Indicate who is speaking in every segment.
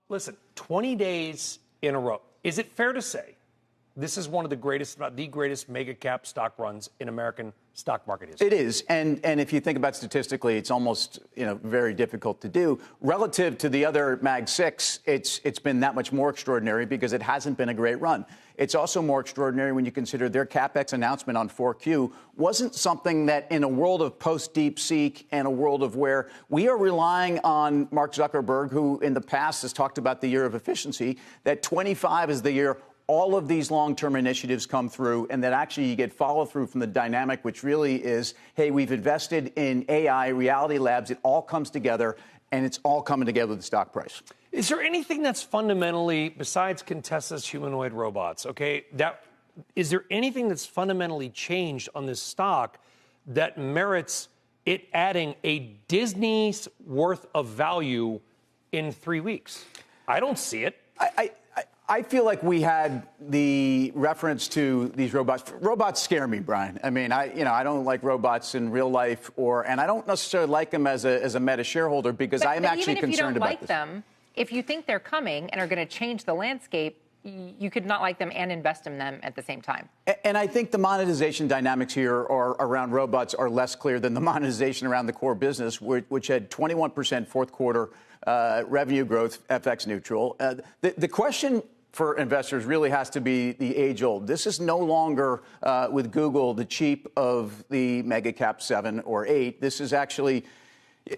Speaker 1: listen, 20 days in a row. Is it fair to say this is one of the greatest, if not the greatest, mega cap stock runs in American stock market history?
Speaker 2: It is, and if you think about statistically, it's almost very difficult to do. Relative to the other Mag 6, it's been that much more extraordinary because it hasn't been a great run. It's also more extraordinary when you consider their CapEx announcement on 4Q wasn't something that in a world of post-DeepSeek and a world of where we are relying on Mark Zuckerberg, who in the past has talked about the year of efficiency, that 25 is the year all of these long-term initiatives come through and that actually you get follow-through from the dynamic, which really is, hey, we've invested in AI, Reality Labs. It all comes together, and it's all coming together with the stock price.
Speaker 1: Is there anything that's fundamentally, besides Contessa's humanoid robots, okay, is there anything that's fundamentally changed on this stock that merits it adding a Disney's worth of value in 3 weeks? I don't see it.
Speaker 2: I feel like we had the reference to these robots. Robots scare me, Brian. I mean, I don't like robots in real life, and I don't necessarily like them as a Meta shareholder because I'm actually concerned about this.
Speaker 3: Even if you don't like them, if you think they're coming and are going to change the landscape, you could not like them and invest in them at the same time.
Speaker 2: And I think the monetization dynamics here around robots are less clear than the monetization around the core business, which had 21% fourth quarter revenue growth, FX neutral. The question for investors really has to be the age old. This is no longer with Google the cheap of the mega cap 7 or 8. This is actually,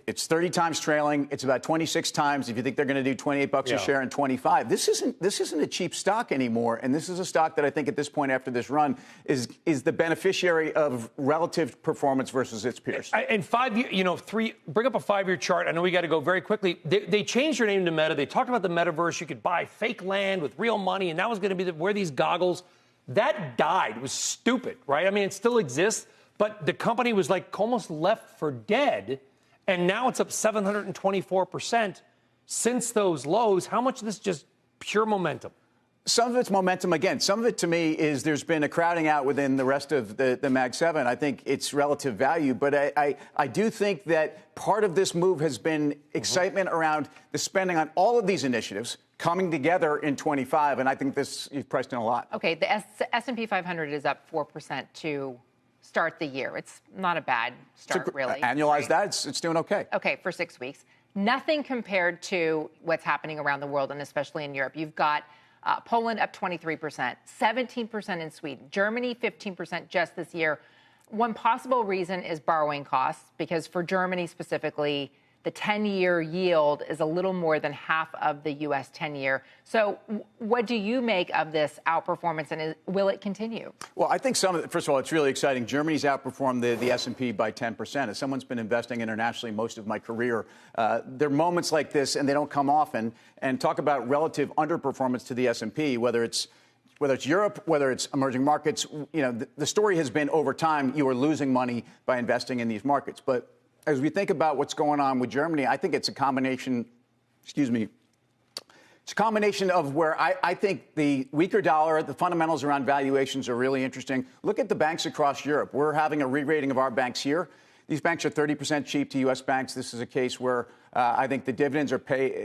Speaker 2: it's 30 times trailing. It's about 26 times if you think they're going to do 28 bucks a share in 25. This isn't a cheap stock anymore. And this is a stock that I think at this point after this run is the beneficiary of relative performance versus its peers.
Speaker 1: And 5 years, bring up a 5-year chart. I know we got to go very quickly. They changed their name to Meta. They talked about the metaverse. You could buy fake land with real money. And that was going to be wear these goggles. That died. It was stupid, right? I mean, it still exists. But the company was like almost left for dead. And now it's up 724% since those lows. How much of this is just pure momentum?
Speaker 2: Some of it's momentum. Again, some of it to me is there's been a crowding out within the rest of the Mag 7. I think it's relative value. But I do think that part of this move has been excitement around the spending on all of these initiatives coming together in 25. And I think this is priced in a lot.
Speaker 3: Okay, the S&P 500 is up 4% to start the year. It's not a bad start, really.
Speaker 2: Annualize that, it's doing okay.
Speaker 3: Okay, for 6 weeks. Nothing compared to what's happening around the world, and especially in Europe. You've got Poland up 23%, 17% in Sweden, Germany 15% just this year. One possible reason is borrowing costs, because for Germany specifically, the 10-year yield is a little more than half of the U.S. 10-year. So what do you make of this outperformance, and will it continue?
Speaker 2: Well, I think first of all, it's really exciting. Germany's outperformed the S&P by 10%. As someone's been investing internationally most of my career, there are moments like this, and they don't come often. And talk about relative underperformance to the S&P, whether it's Europe, whether it's emerging markets. The story has been over time, you are losing money by investing in these markets. But as we think about what's going on with Germany, I think it's a combination, it's a combination of where I think the weaker dollar, the fundamentals around valuations are really interesting. Look at the banks across Europe. We're having a re-rating of our banks here. These banks are 30% cheap to U.S. banks. This is a case where I think the dividends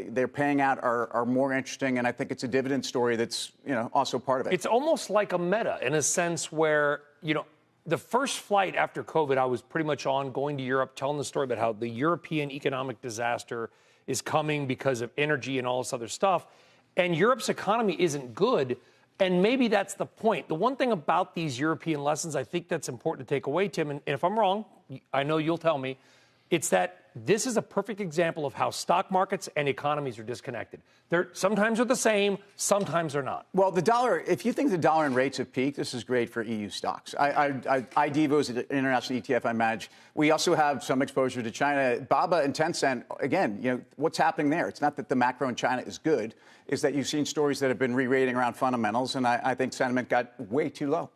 Speaker 2: they're paying out are more interesting, and I think it's a dividend story that's also part of it.
Speaker 1: It's almost like a Meta in a sense where, the first flight after COVID, I was pretty much on going to Europe, telling the story about how the European economic disaster is coming because of energy and all this other stuff. And Europe's economy isn't good. And maybe that's the point. The one thing about these European lessons I think that's important to take away, Tim, and if I'm wrong, I know you'll tell me, it's that this is a perfect example of how stock markets and economies are disconnected. Sometimes they're the same, sometimes they're not.
Speaker 2: Well, the dollar, if you think the dollar and rates have peaked, this is great for EU stocks. IDEVO is an international ETF I manage. We also have some exposure to China. BABA and Tencent, again, what's happening there? It's not that the macro in China is good, is that you've seen stories that have been re-rating around fundamentals, and I think sentiment got way too low.